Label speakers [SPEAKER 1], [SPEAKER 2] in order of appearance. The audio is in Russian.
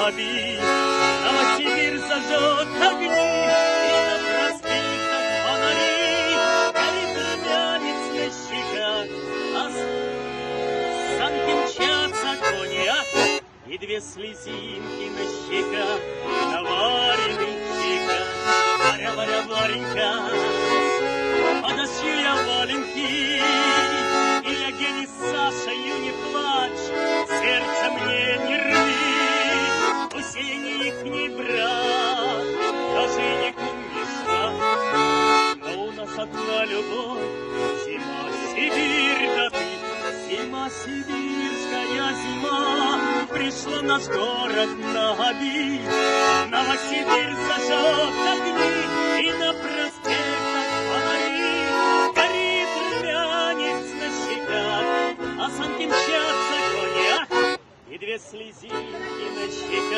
[SPEAKER 1] обид. Новосибирск зажжет огни, и на проспектах фонари. Горит румянец на щеках, а санки мчатся коньяк. И две слезинки на щеках, на Вариных щеках. Варя, Варя, Варенька, подошью я валенки. И я гений Сашею не плачь, сердце мне не рви. Пусть я не ихний брат, даже не кумишка. Но у нас одна любовь, зима, Сибирь, да ты. Зима, сибирская зима, пришла наш город на обид. Новосибирск зажжет огни, и на проспектах фонари. Горит румянец на щеках, а санки мчатся коньяк. И две слезинки на щеках.